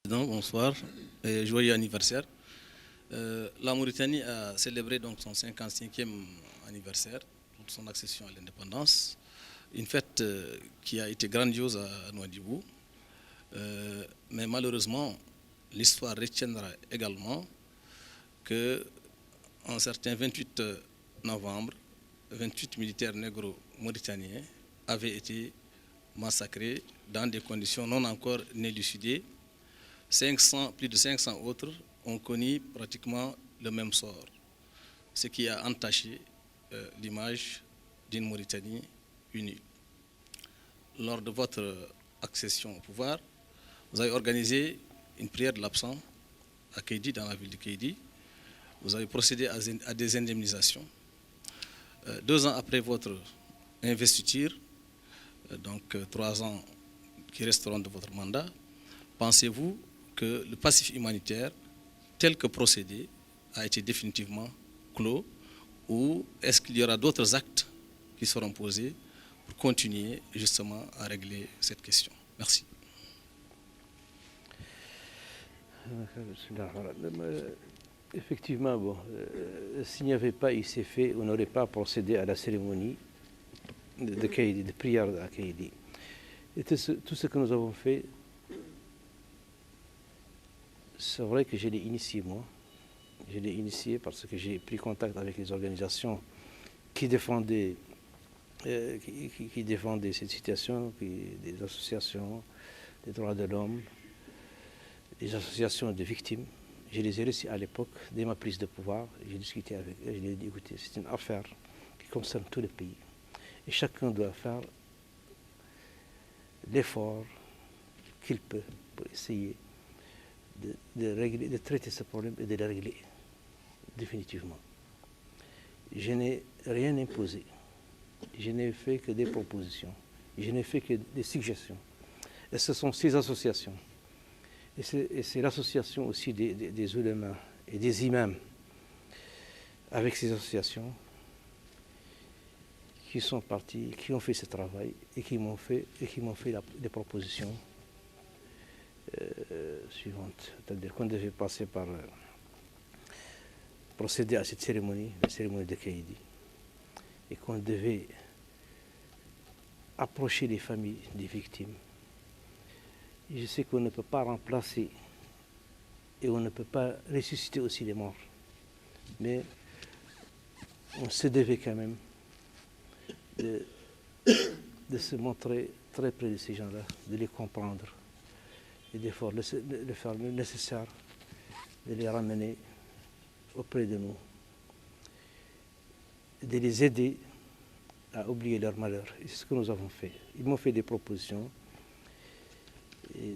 Bonsoir et joyeux anniversaire. La Mauritanie a célébré donc son 55e anniversaire de son accession à l'indépendance. Une fête qui a été grandiose à Nouadhibou. Mais malheureusement, l'histoire retiendra également qu'un certain 28 novembre, 28 militaires négro-mauritaniens avaient été massacrés dans des conditions non encore élucidées. Plus de 500 autres ont connu pratiquement le même sort, ce qui a entaché l'image d'une Mauritanie unie. Lors de votre accession au pouvoir, vous avez organisé une prière de l'absent à Kédi, dans la ville de Kédi. Vous avez procédé à des indemnisations. 2 ans après votre investiture, donc 3 ans qui resteront de votre mandat, pensez-vous que le passif humanitaire, tel que procédé, a été définitivement clos, ou est-ce qu'il y aura d'autres actes qui seront posés pour continuer justement à régler cette question? Merci. Effectivement, s'il n'y avait pas eu ces faits, on n'aurait pas procédé à la cérémonie de prière à Kédi. Et tout ce que nous avons fait, c'est vrai que je l'ai initié moi. Je l'ai initié parce que j'ai pris contact avec les organisations qui défendaient cette situation, des associations des droits de l'homme, des associations de victimes. Je les ai reçus à l'époque, dès ma prise de pouvoir. J'ai discuté avec eux, je leur ai dit, écoutez, c'est une affaire qui concerne tout le pays. Et chacun doit faire l'effort qu'il peut pour essayer de traiter ce problème et de le régler définitivement. Je n'ai rien imposé. Je n'ai fait que des propositions. Je n'ai fait que des suggestions. Et ce sont ces associations. Et c'est l'association aussi des ulémas et des imams avec ces associations qui sont partis, qui ont fait ce travail et qui m'ont fait des propositions suivantes. C'est-à-dire qu'on devait passer par procéder à cette cérémonie, la cérémonie de Kédi, et qu'on devait approcher les familles des victimes. Et je sais qu'on ne peut pas remplacer et on ne peut pas ressusciter aussi les morts, mais on se devait quand même de se montrer très près de ces gens-là, de les comprendre et de faire le nécessaire, de les ramener auprès de nous, de les aider à oublier leur malheur. Et c'est ce que nous avons fait. Ils m'ont fait des propositions et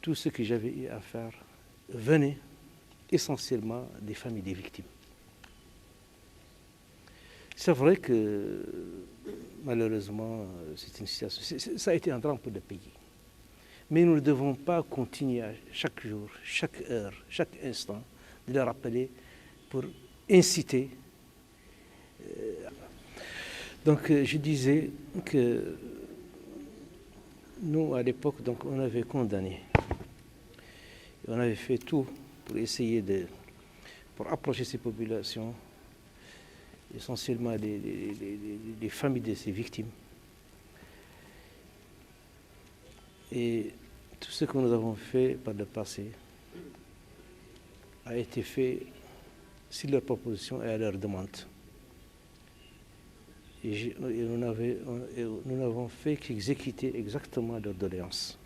tout ce que j'avais eu à faire venait essentiellement des familles des victimes. C'est vrai que malheureusement, c'est une situation, ça a été un drame pour le pays. Mais nous ne devons pas continuer chaque jour, chaque heure, chaque instant de le rappeler pour inciter. Donc je disais que nous, à l'époque, donc, on avait condamné. Et on avait fait tout pour essayer pour approcher ces populations, essentiellement les familles de ces victimes. Et tout ce que nous avons fait par le passé a été fait sur leur proposition et à leur demande. Et nous n'avons fait qu'exécuter exactement leurs doléances.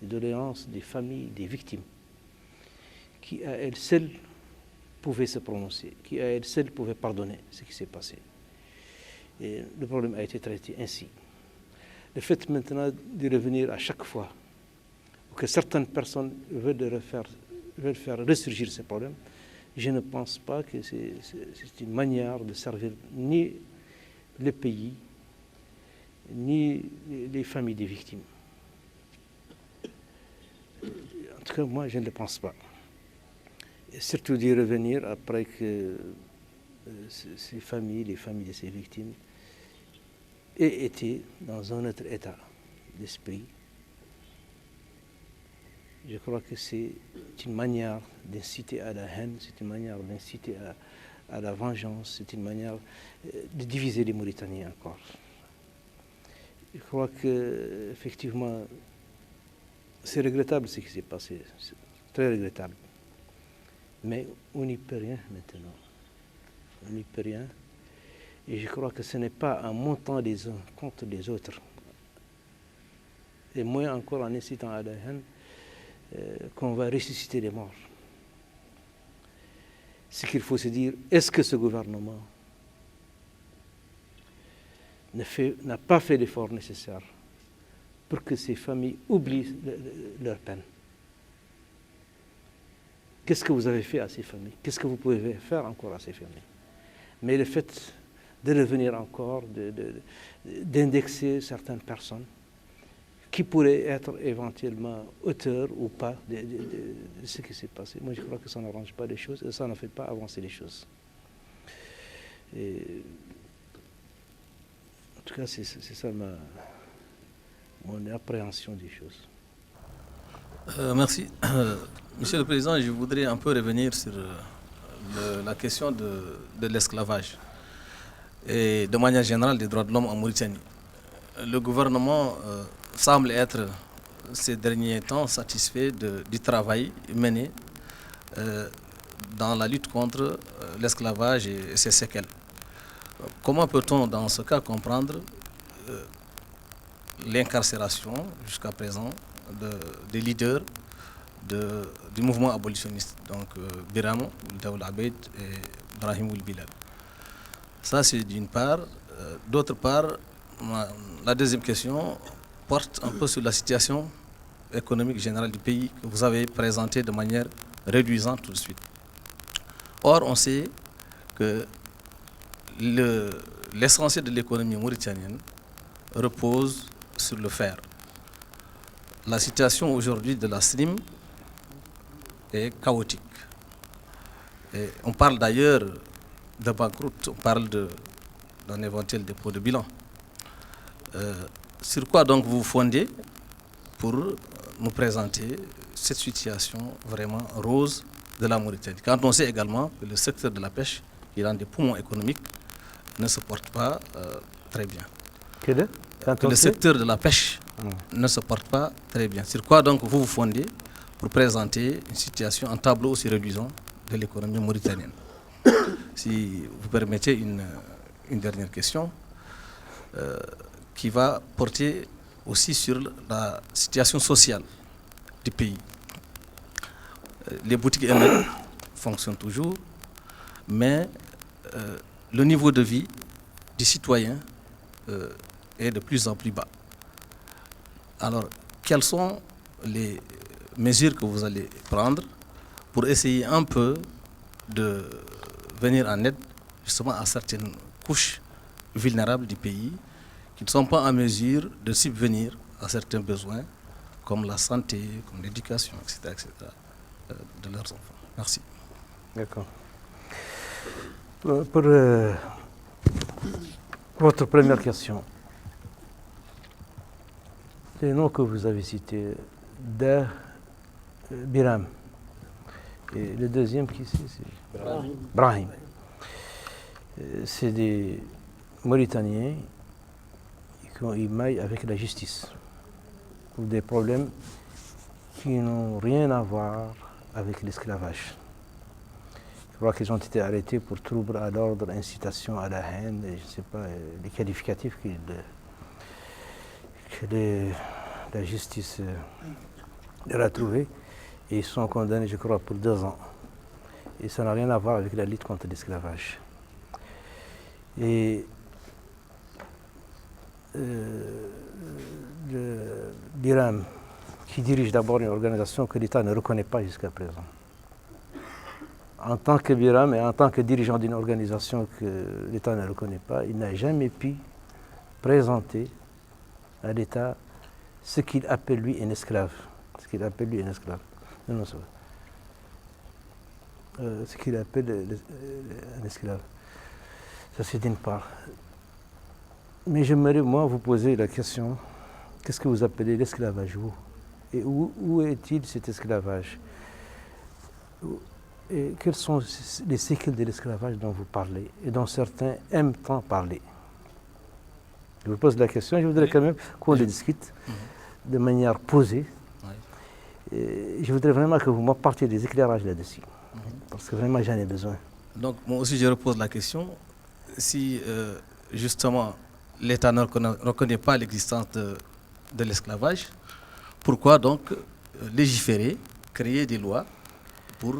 Les doléances des familles des victimes, qui à elles seules pouvaient se prononcer, qui à elles seules pouvaient pardonner ce qui s'est passé. Et le problème a été traité ainsi. Le fait maintenant de revenir à chaque fois, ou que certaines personnes veulent faire ressurgir ce problème, je ne pense pas que c'est une manière de servir ni le pays, ni les familles des victimes. En tout cas, moi, je ne le pense pas. Et surtout d'y revenir après que ces familles, les familles de ces victimes, aient été dans un autre état d'esprit. Je crois que c'est une manière d'inciter à la haine, c'est une manière d'inciter à la vengeance, c'est une manière de diviser les Mauritaniens encore. Je crois que effectivement, c'est regrettable ce qui s'est passé, c'est très regrettable. Mais on n'y peut rien maintenant. On n'y peut rien. Et je crois que ce n'est pas en montant les uns contre les autres, et moins encore en incitant à la haine, qu'on va ressusciter les morts. Ce qu'il faut se dire, est-ce que ce gouvernement n'a pas fait l'effort nécessaire pour que ces familles oublient leur peine? Qu'est-ce que vous avez fait à ces familles? Qu'est-ce que vous pouvez faire encore à ces familles? Mais le fait de revenir encore, d'indexer certaines personnes qui pourraient être éventuellement auteurs ou pas de ce qui s'est passé, moi je crois que ça n'arrange pas les choses et ça ne fait pas avancer les choses. Et, en tout cas, c'est ça mon appréhension des choses. Merci. Monsieur le Président, je voudrais un peu revenir sur la question de l'esclavage et de manière générale des droits de l'homme en Mauritanie. Le gouvernement semble être ces derniers temps satisfait du travail mené dans la lutte contre l'esclavage et ses séquelles. Comment peut-on dans ce cas comprendre l'incarcération jusqu'à présent des leaders du mouvement abolitionniste, donc Biram, Daoul Abeid et Brahim Bilal? Ça, c'est d'une part. D'autre part, la deuxième question porte un peu sur la situation économique générale du pays que vous avez présentée de manière réduisante tout de suite. Or, on sait que l'essentiel de l'économie mauritanienne repose sur le fer. La situation aujourd'hui de la SLIM est chaotique. Et on parle d'ailleurs de banqueroute, on parle d'un éventuel dépôt de bilan. Sur quoi donc vous vous fondez pour nous présenter cette situation vraiment rose de la Mauritanie, quand on sait également que le secteur de la pêche, qui est l'un des poumons économiques, ne se porte pas très bien. Que le secteur de la pêche ne se porte pas très bien. Sur quoi donc vous vous fondez pour présenter une situation, un tableau aussi réduisant de l'économie mauritanienne? Si vous permettez une dernière question qui va porter aussi sur la situation sociale du pays. Les boutiques elles-mêmes fonctionnent toujours, mais le niveau de vie des citoyens est de plus en plus bas. Alors, quelles sont les mesures que vous allez prendre pour essayer un peu de venir en aide justement à certaines couches vulnérables du pays qui ne sont pas en mesure de subvenir à certains besoins comme la santé, comme l'éducation, etc., de leurs enfants? Merci. D'accord. Pour votre première question, les noms que vous avez cités, Biram, et le deuxième qui c'est Brahim. C'est des Mauritaniens qui ont eu maille avec la justice pour des problèmes qui n'ont rien à voir avec l'esclavage. Je crois qu'ils ont été arrêtés pour trouble à l'ordre, incitation à la haine, et je ne sais pas, les qualificatifs que la justice leur a trouvés, et ils sont condamnés, je crois, pour 2 ans. Et ça n'a rien à voir avec la lutte contre l'esclavage. Et l'Iram, qui dirige d'abord une organisation que l'État ne reconnaît pas jusqu'à présent. En tant que Biram et en tant que dirigeant d'une organisation que l'État ne reconnaît pas, il n'a jamais pu présenter à l'État ce qu'il appelle lui un esclave. Ce qu'il appelle lui un esclave. Non, ça va. Ce qu'il appelle un esclave. Ça, c'est d'une part. Mais j'aimerais, moi, vous poser la question, qu'est-ce que vous appelez l'esclavage, vous? Et où est-il cet esclavage? Et quelles sont les séquelles de l'esclavage dont vous parlez et dont certains aiment tant parler? Je vous pose la question, je voudrais quand même qu'on le discute de manière posée. Et je voudrais vraiment que vous m'apportiez des éclairages là-dessus, parce que vraiment j'en ai besoin. Donc moi aussi je repose la question, si justement l'État ne reconnaît pas l'existence de l'esclavage, pourquoi donc légiférer, créer des lois pour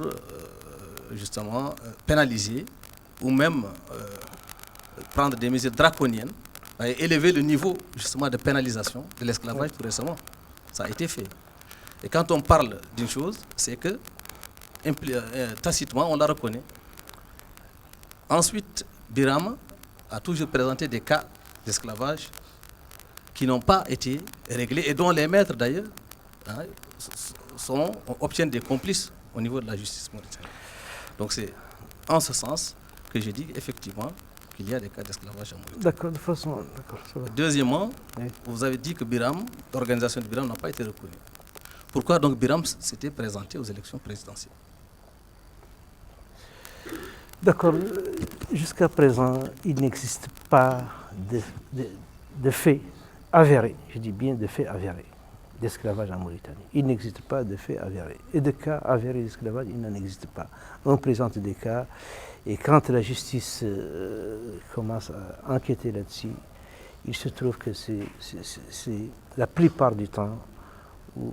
justement pénaliser ou même prendre des mesures draconiennes et élever le niveau justement de pénalisation de l'esclavage tout récemment? Ça a été fait. Et quand on parle d'une chose, c'est que tacitement on la reconnaît. Ensuite, Birama a toujours présenté des cas d'esclavage qui n'ont pas été réglés et dont les maîtres d'ailleurs obtiennent des complices au niveau de la justice mauritanienne. Donc c'est en ce sens que je dis effectivement qu'il y a des cas d'esclavage en Mauritanie. D'accord, de façon. Deuxièmement, vous avez dit que l'organisation de Biram n'a pas été reconnue. Pourquoi donc Biram s'était présenté aux élections présidentielles? D'accord. Jusqu'à présent, il n'existe pas de faits avérés, je dis bien de faits avérés, d'esclavage en Mauritanie. Il n'existe pas de faits avérés. Et de cas avérés d'esclavage, il n'en existe pas. On présente des cas, et quand la justice commence à enquêter là-dessus, il se trouve que c'est la plupart du temps, ou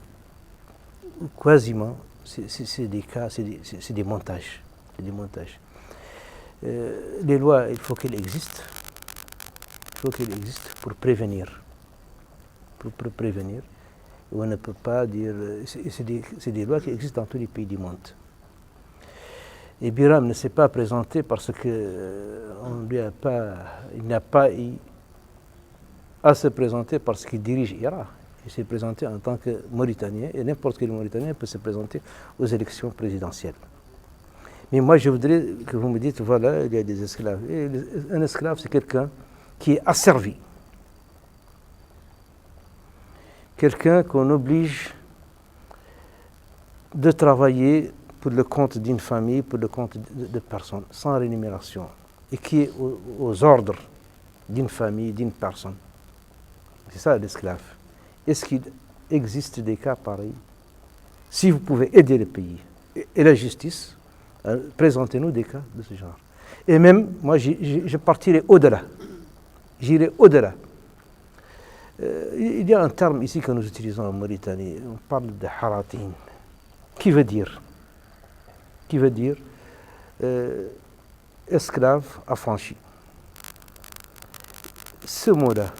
quasiment, c'est des cas, c'est des montages. C'est des montages. Les lois, il faut qu'elles existent. Il faut qu'elles existent pour prévenir. Pour prévenir. On ne peut pas dire... C'est des lois qui existent dans tous les pays du monde. Et Biram ne s'est pas présenté parce qu'il n'a pas eu à se présenter parce qu'il dirige Ira. Il s'est présenté en tant que Mauritanien, et n'importe quel Mauritanien peut se présenter aux élections présidentielles. Mais moi, je voudrais que vous me dites, voilà, il y a des esclaves. Et un esclave, c'est quelqu'un qui est asservi. Quelqu'un qu'on oblige de travailler pour le compte d'une famille, pour le compte de personnes, sans rémunération, et qui est aux ordres d'une famille, d'une personne. C'est ça l'esclave. Est-ce qu'il existe des cas pareils? Si vous pouvez aider le pays et la justice, présentez-nous des cas de ce genre. Et même, moi, je partirai au-delà. J'irai au-delà. Il y a un terme ici que nous utilisons en Mauritanie. On parle de haratin. Qui veut dire esclave affranchi. Ce mot-là,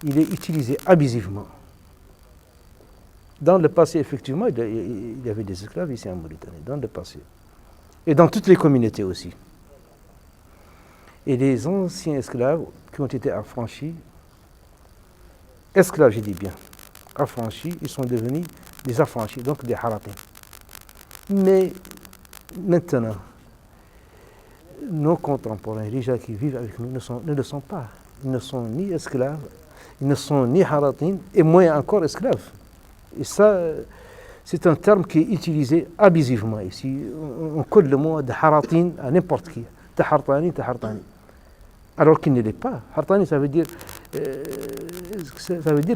il est utilisé abusivement. Dans le passé, effectivement, il y avait des esclaves ici en Mauritanie, dans le passé. Et dans toutes les communautés aussi. Et les anciens esclaves qui ont été affranchis, esclaves, je dis bien, affranchis, ils sont devenus des affranchis, donc des haratin. Mais maintenant, nos contemporains, les gens qui vivent avec nous, ne le sont pas. Ils ne sont ni esclaves, ils ne sont ni haratin, et moins encore esclaves. Et ça, c'est un terme qui est utilisé abusivement ici. On colle le mot de haratin à n'importe qui. Tahartani. Alors qu'il ne l'est pas. Hartani, ça veut dire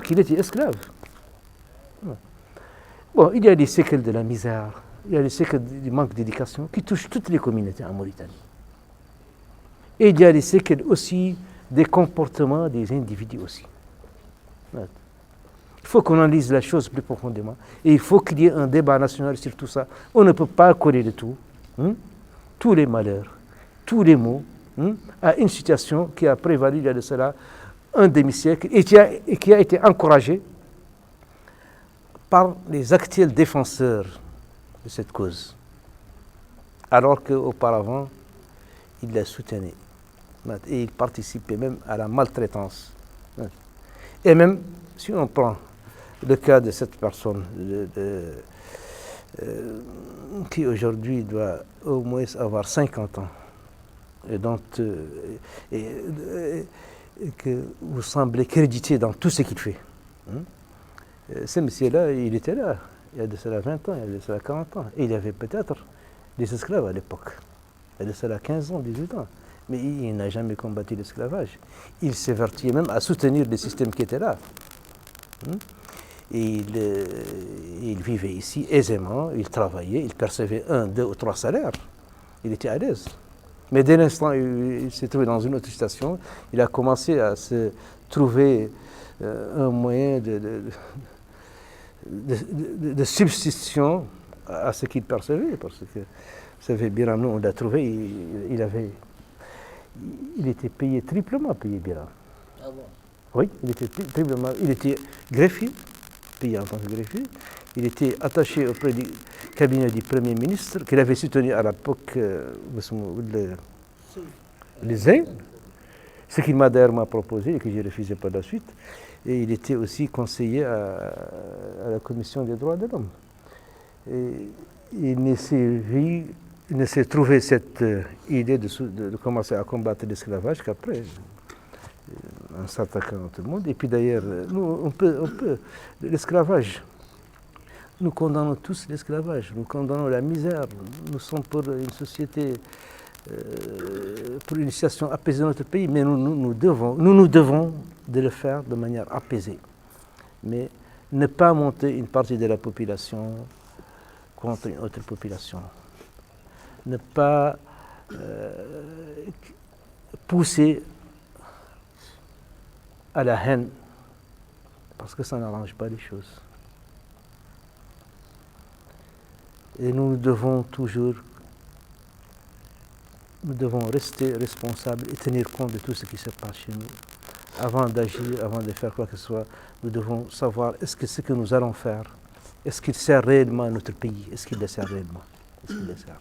qu'il était esclave. Bon, il y a des séquelles de la misère, il y a des séquelles du manque d'éducation qui touchent toutes les communautés en Mauritanie. Et il y a des séquelles aussi des comportements des individus aussi. Il faut qu'on analyse la chose plus profondément. Et il faut qu'il y ait un débat national sur tout ça. On ne peut pas coller de tout. Tous les malheurs, tous les maux, à une situation qui a prévalu il y a de cela un demi-siècle et qui a été encouragée par les actuels défenseurs de cette cause. Alors qu'auparavant, ils la soutenaient. Et ils participaient même à la maltraitance. Et même, si on prend le cas de cette personne qui aujourd'hui doit au moins avoir 50 ans, et dont que vous semblez crédité dans tout ce qu'il fait. Ce monsieur-là, il était là, il y a de cela 20 ans, il y a de cela 40 ans. Et il y avait peut-être des esclaves à l'époque. Il y a de cela 15 ans, 18 ans. Mais il n'a jamais combattu l'esclavage. Il s'évertuait même à soutenir les systèmes qui étaient là. Et il vivait ici aisément, il travaillait, il percevait 1, 2 ou 3 salaires. Il était à l'aise. Mais dès l'instant où il s'est trouvé dans une autre station, il a commencé à se trouver un moyen de substitution à ce qu'il percevait. Parce que, vous savez, Biram, on l'a trouvé, il était payé, triplement payé, Biram. Ah bon? Oui, il était triplement. Il était greffier, payé en tant que greffier. Il était attaché auprès du cabinet du Premier ministre, qu'il avait soutenu à l'époque, les Zayn, ce qu'il m'a d'ailleurs proposé et que j'ai refusé par la suite. Et il était aussi conseiller à la Commission des droits de l'homme. Et il ne s'est trouvé cette idée de commencer à combattre l'esclavage qu'après, en s'attaquant à tout le monde. Et puis d'ailleurs, nous, on peut l'esclavage. Nous condamnons tous l'esclavage, nous condamnons la misère. Nous sommes pour une société, pour une situation apaisée dans notre pays, mais nous devons de le faire de manière apaisée. Mais ne pas monter une partie de la population contre une autre population. Ne pas pousser à la haine, parce que ça n'arrange pas les choses. Et nous devons rester responsables et tenir compte de tout ce qui se passe chez nous. Avant d'agir, avant de faire quoi que ce soit, nous devons savoir est-ce que ce que nous allons faire, est-ce qu'il sert réellement à notre pays, est-ce qu'il le sert réellement, est-ce qu'il le sert.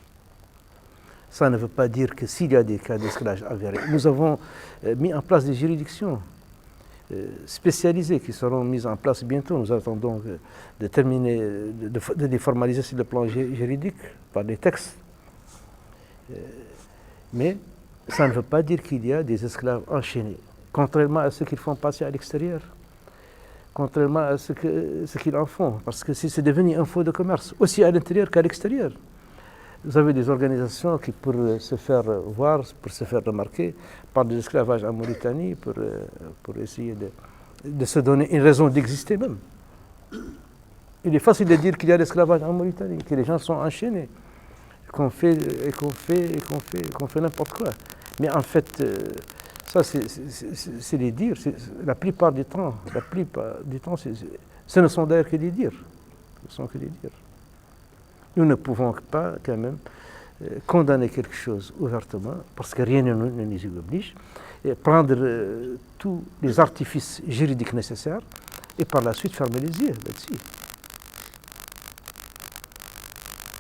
Ça ne veut pas dire que s'il y a des cas d'esclavage avérés, nous avons mis en place des juridictions spécialisées qui seront mises en place bientôt. Nous attendons de terminer, de les formaliser sur le plan juridique par des textes. Mais ça ne veut pas dire qu'il y a des esclaves enchaînés, contrairement à ce qu'ils font passer à l'extérieur, contrairement à ce qu'ils en font, parce que c'est devenu un faux de commerce, aussi à l'intérieur qu'à l'extérieur. Vous avez des organisations qui, pour se faire voir, pour se faire remarquer, parlent de l'esclavage en Mauritanie, pour essayer de se donner une raison d'exister même. Il est facile de dire qu'il y a l'esclavage en Mauritanie, que les gens sont enchaînés, qu'on fait n'importe quoi. Mais en fait, ça c'est les dires. La plupart du temps, ce ne sont d'ailleurs que des dires. Ce sont que des dires. Nous ne pouvons pas quand même condamner quelque chose ouvertement, parce que rien ne nous y oblige, et prendre tous les artifices juridiques nécessaires et par la suite fermer les yeux là-dessus.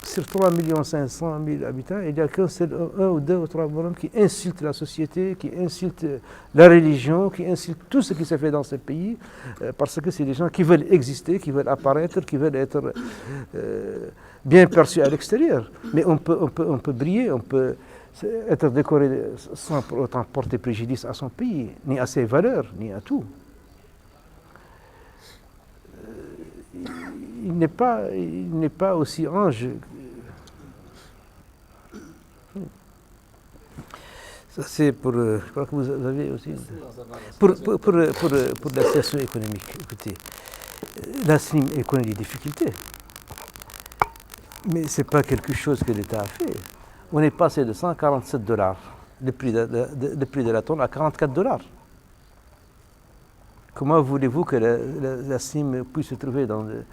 Sur 3 500 000 habitants, il n'y a qu'un seul, 1 ou 2 ou 3 bonhommes qui insultent la société, qui insultent la religion, qui insultent tout ce qui se fait dans ce pays, parce que c'est des gens qui veulent exister, qui veulent apparaître, qui veulent être bien perçus à l'extérieur. Mais on peut briller, on peut être décoré sans pour autant porter préjudice à son pays, ni à ses valeurs, ni à tout. Il n'est pas aussi ange. Ça c'est pour, je crois que vous avez aussi, pour la situation économique. Écoutez, la SNIM connaît des difficultés, mais ce n'est pas quelque chose que l'État a fait. On est passé de $147, le prix de la tonne, à $44. Comment voulez-vous que la SNIM puisse se trouver dans une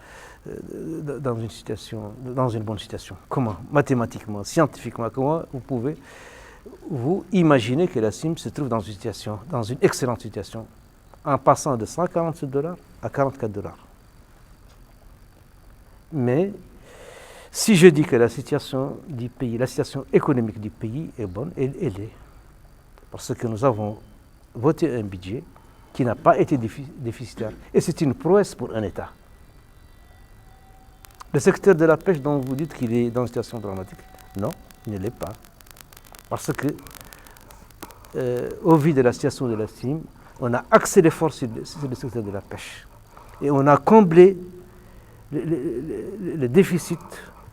bonne situation? Comment? Mathématiquement, scientifiquement, comment vous pouvez imaginer que la SNIM se trouve dans une excellente situation, en passant de $147 à $44? Mais si je dis que la situation du pays, la situation économique du pays est bonne, elle est. Parce que nous avons voté un budget qui n'a pas été déficitaire. Et c'est une prouesse pour un État. Le secteur de la pêche dont vous dites qu'il est dans une situation dramatique, non, il ne l'est pas. Parce que, au vu de la situation de la SNIM, on a axé l'effort sur le secteur de la pêche. Et on a comblé le déficit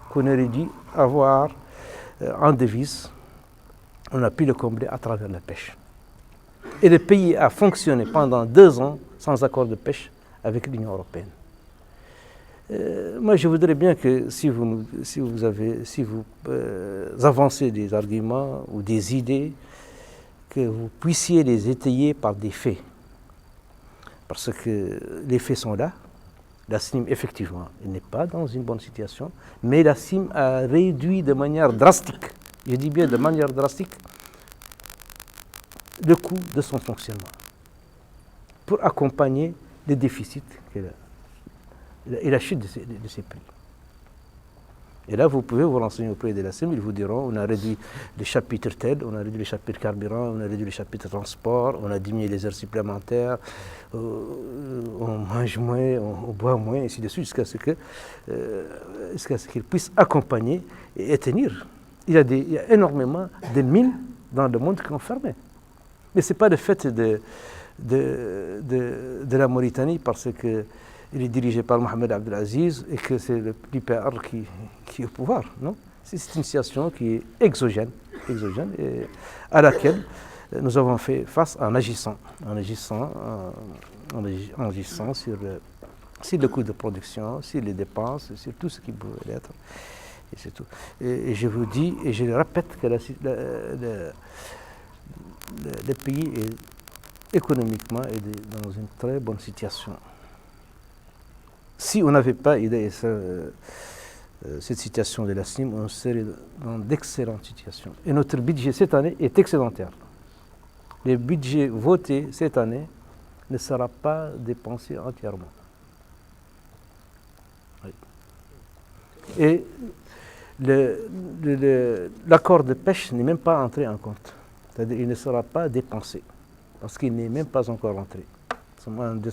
qu'on aurait dû avoir en devise. On a pu le combler à travers la pêche. Et le pays a fonctionné pendant 2 ans sans accord de pêche avec l'Union européenne. Moi, je voudrais bien que si vous avancez des arguments ou des idées, que vous puissiez les étayer par des faits. Parce que les faits sont là. La CNIM, effectivement, n'est pas dans une bonne situation, mais la CNIM a réduit de manière drastique, je dis bien de manière drastique, le coût de son fonctionnement pour accompagner les déficits et la chute de ces prix. Et là, vous pouvez vous renseigner auprès de la CNIM, ils vous diront on a réduit le chapitre tel, on a réduit le chapitre carburant, on a réduit le chapitre transport, on a diminué les heures supplémentaires, on mange moins, on boit moins, et ainsi de suite, jusqu'à ce qu'ils puissent accompagner et tenir. Il y a énormément de mines dans le monde qui ont fermé. Mais ce n'est pas le fait de la Mauritanie, parce qu'il est dirigé par Mohamed Abdelaziz et que c'est le PPR qui est au pouvoir, non? C'est une situation qui est exogène et à laquelle nous avons fait face en agissant sur le coût de production, sur les dépenses, sur tout ce qui pouvait être. Et c'est tout. Et je vous dis, et je le répète, que le pays est économiquement dans une très bonne situation. Si on n'avait pas cette situation de la CNIM, on serait dans d'excellentes situations. Et notre budget cette année est excédentaire. Le budget voté cette année ne sera pas dépensé entièrement. Oui. Et l'accord de pêche n'est même pas entré en compte. C'est-à-dire qu'il ne sera pas dépensé, parce qu'il n'est même pas encore entré. Nous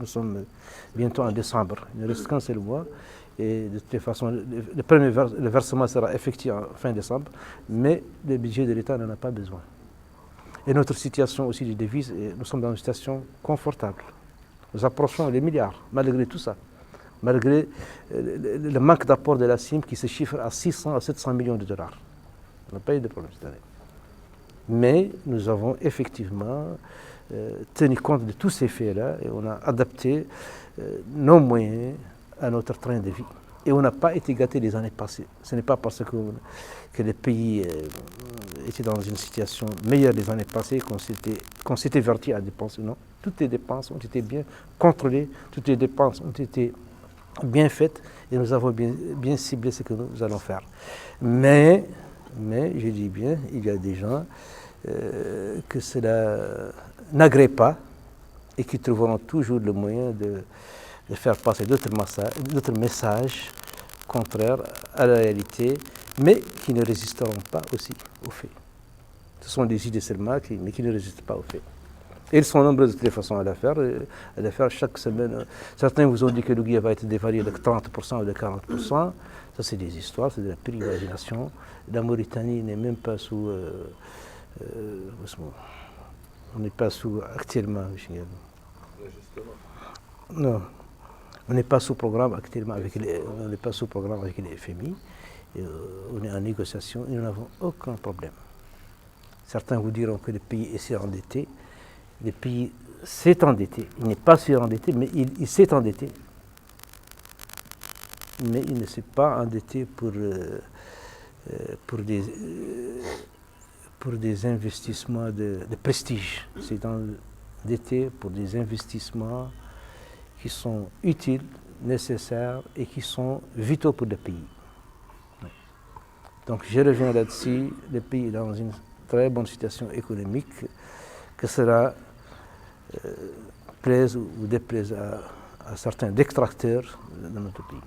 sommes bientôt en décembre, il ne reste qu'un seul mois, et de toute façon, le versement sera effectué en fin décembre, mais le budget de l'État n'en a pas besoin. Et notre situation aussi de devises, nous sommes dans une situation confortable. Nous approchons les milliards, malgré tout ça, malgré le manque d'apport de la CNIM qui se chiffre à 600 à 700 millions de dollars. On n'a pas eu de problème cette année. Mais nous avons effectivement tenu compte de tous ces faits-là et on a adapté nos moyens à notre train de vie. Et on n'a pas été gâté les années passées. Ce n'est pas parce que le pays était dans une situation meilleure les années passées qu'on s'était verti à dépenser. Non, toutes les dépenses ont été bien contrôlées, toutes les dépenses ont été bien faites et nous avons bien ciblé ce que nous allons faire. Mais je dis bien, il y a des gens que cela n'agrée pas et qui trouveront toujours le moyen de faire passer d'autres messages contraires à la réalité, mais qui ne résisteront pas aussi aux faits. Ce sont des idées seulement, mais qui ne résistent pas aux faits. Et ils sont nombreux de toutes les façons à la faire chaque semaine. Certains vous ont dit que le guillet va être dévalué de 30% ou de 40%. Ça, c'est des histoires, c'est de la privatisation. La Mauritanie n'est même pas sous... on n'est pas sous actuellement, non, on n'est pas sous programme actuellement on n'est pas sous programme avec les FMI. On est en négociation et nous n'avons aucun problème. Certains vous diront que le pays est surendetté. Le pays s'est endetté. Il n'est pas surendetté, mais il s'est endetté. Mais il ne s'est pas endetté pour des investissements de prestige. C'est endetté pour des investissements qui sont utiles, nécessaires et qui sont vitaux pour le pays. Donc je reviens là-dessus, le pays est dans une très bonne situation économique, que cela plaise ou déplaise à certains détracteurs de notre pays.